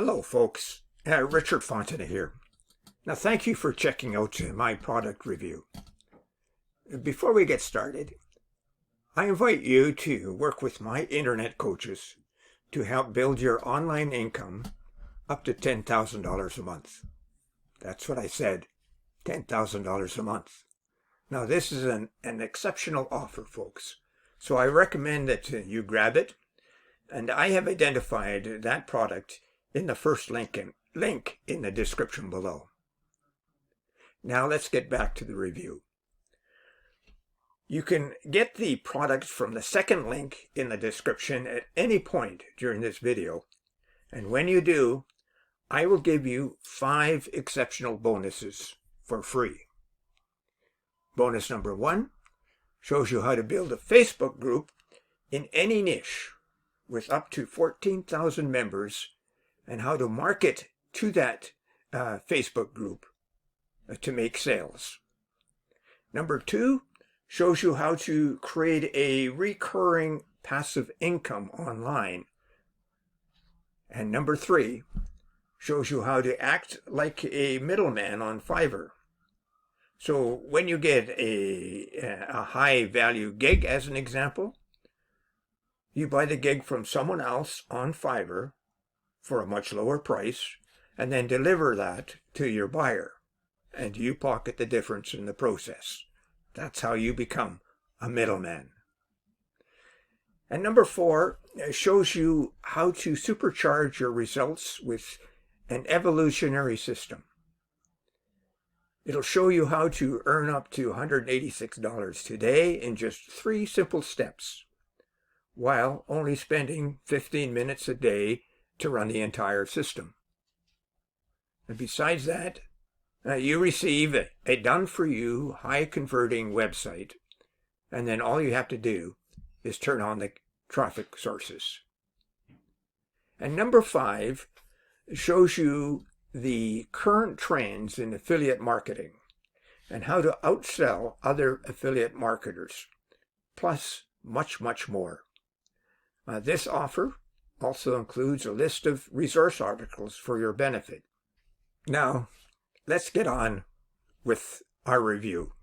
Hello folks, Richard Fontana here. Now thank you for checking out my product review. Before we get started, I invite you to work with my internet coaches to help build your online income up to $10,000 a month. That's what I said, $10,000 a month. Now this is an exceptional offer, folks, so I recommend that you grab it, and I have identified that product in the first link in the description below. Now let's get back to the review. You can get the product from the second link in the description at any point during this video, and when you do, I will give you 5 exceptional bonuses for free. Bonus number 1 shows you how to build a Facebook group in any niche with up to 14,000 members and how to market to that Facebook group to make sales. Number 2 shows you how to create a recurring passive income online. And number 3 shows you how to act like a middleman on Fiverr. So when you get a high value gig, as an example, you buy the gig from someone else on Fiverr for a much lower price and then deliver that to your buyer, and you pocket the difference in the process. That's how you become a middleman. And number 4 shows you how to supercharge your results with an evolutionary system. It'll show you how to earn up to $186 today in just 3 simple steps, while only spending 15 minutes a day to run the entire system. And besides that, you receive a done-for-you, high-converting website, and then all you have to do is turn on the traffic sources. And number 5 shows you the current trends in affiliate marketing and how to outsell other affiliate marketers, plus much, much more. This offer also includes a list of resource articles for your benefit. Now, let's get on with our review.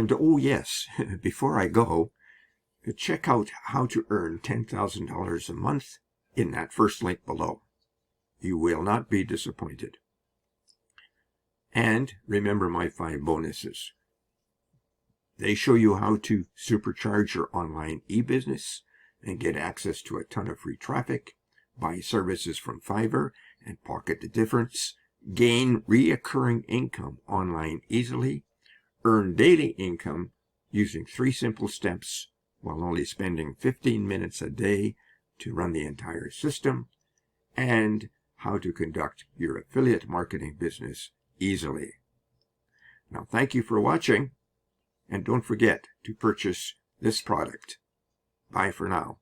And oh yes, before I go, check out how to earn $10,000 a month in that first link below. You will not be disappointed. And remember my 5 bonuses. They show you how to supercharge your online e-business and get access to a ton of free traffic, buy services from Fiverr and pocket the difference, gain reoccurring income online easily, earn daily income using 3 simple steps while only spending 15 minutes a day to run the entire system, and how to conduct your affiliate marketing business easily. Now, thank you for watching, and don't forget to purchase this product. Bye for now.